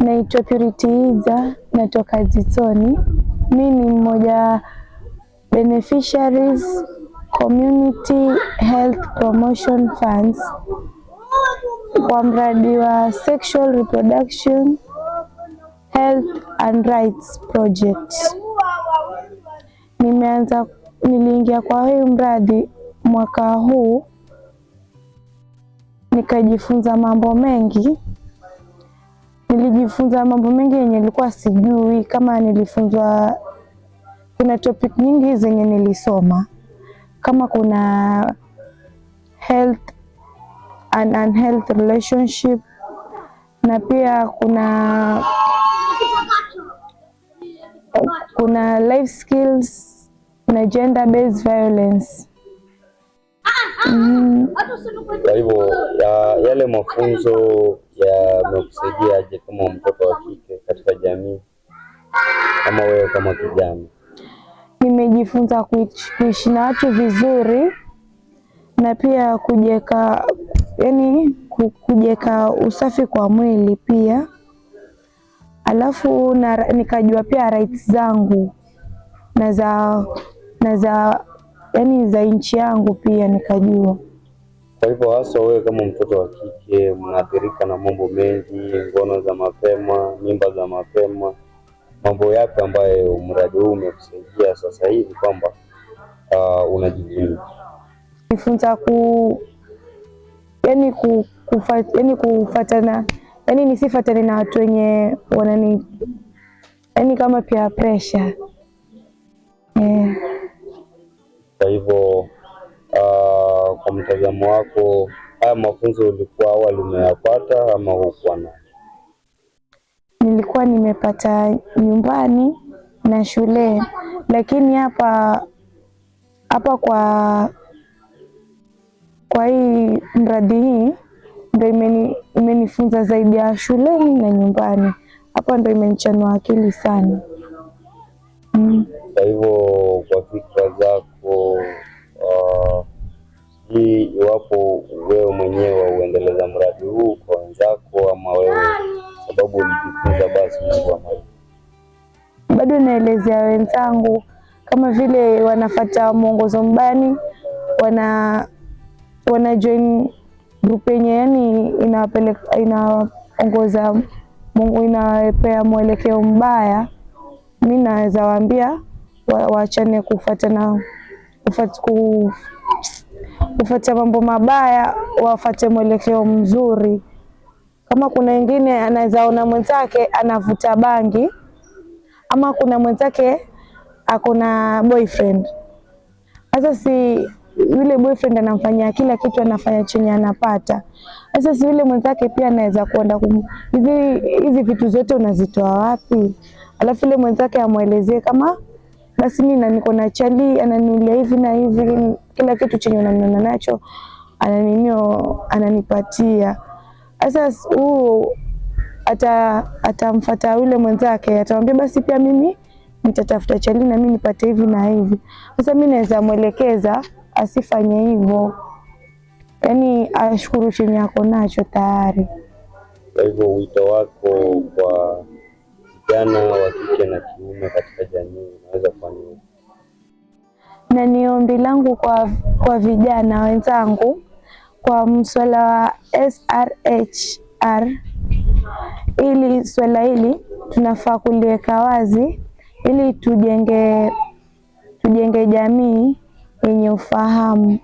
Naitwa Purity Iza, natoka Zitoni. Mimi ni mmoja beneficiaries Community Health Promotion Funds kwa mradi wa Sexual Reproduction Health and Rights Project. Niliingia kwa huu mradi mwaka huu, nikajifunza mambo mengi. Nilijifunza mambo mengi yenye nilikuwa sijui, kama nilifunzwa kuna topic nyingi zenye nilisoma, kama kuna health and unhealth relationship, na pia kuna life skills na gender based violence. Kwa hivyo yale mafunzo yamekusaidiaje kama mtoto wa kike katika jamii, kama wewe kama kijana? Nimejifunza kuishi na watu vizuri, na pia kujeka usafi kwa mwili pia. Alafu nikajua pia rights zangu na za nchi yangu pia nikajua. Kwa hivyo hasa wewe kama mtoto wa kike mnaathirika na mambo mengi, ngono za mapema, mimba za mapema. Mambo yapi ambayo mradi huu umekusaidia sasa hivi kwamba unajifunza? Nifunza kufuatana, nisifuatane na watu wenye kama peer pressure. Kwa hivyo kwa mtazamo wako, haya mafunzo ulikuwa awali umeyapata ama hukuwa nayo? Nilikuwa nimepata nyumbani na shule, lakini hapa kwa hii mradi hii ndio imenifunza zaidi ya shuleni na nyumbani. Hapa ndio imenichanua akili sana. Kwa hivyo kwa fikra zako, iwapo wewe mwenyewe uendeleza mradi huu kwa wenzako, ama wewe sababu ulijifunza basi Mungu amani? Bado naelezea wenzangu, kama vile wanafuata mwongozo mbani, wana join group yenye inaongoza Mungu, inapea mwelekeo mbaya. Mimi naweza waambia waachane kufuata mambo mabaya, wafuate mwelekeo mzuri. Kama kuna wengine anaweza ona mwenzake anavuta bangi, ama kuna mwenzake akona boyfriend. Sasa si yule boyfriend anamfanyia kila kitu, anafanya chenye anapata. Sasa si yule mwenzake pia anaweza kuenda hizi vitu zote unazitoa wapi? Alafu yule mwenzake amuelezee kama basi mimi niko na chali ananiulia hivi na hivi, kila kitu chenye unaniona nacho ananipatia. Sasa atamfuata yule mwenzake, atamwambia basi pia mimi nitatafuta chali na mimi nipate hivi na hivi. Sasa mimi naweza muelekeza asifanye hivyo, ashukuru chenye ako nacho tayari. Kwa hivyo wito wako kwa vijana wa kike na kiume katika jamii unaweza kufanya nini? Na ni ombi langu kwa vijana wenzangu, kwa mswala wa SRHR, ili swala hili tunafaa kuliweka wazi, ili tujenge jamii yenye ufahamu.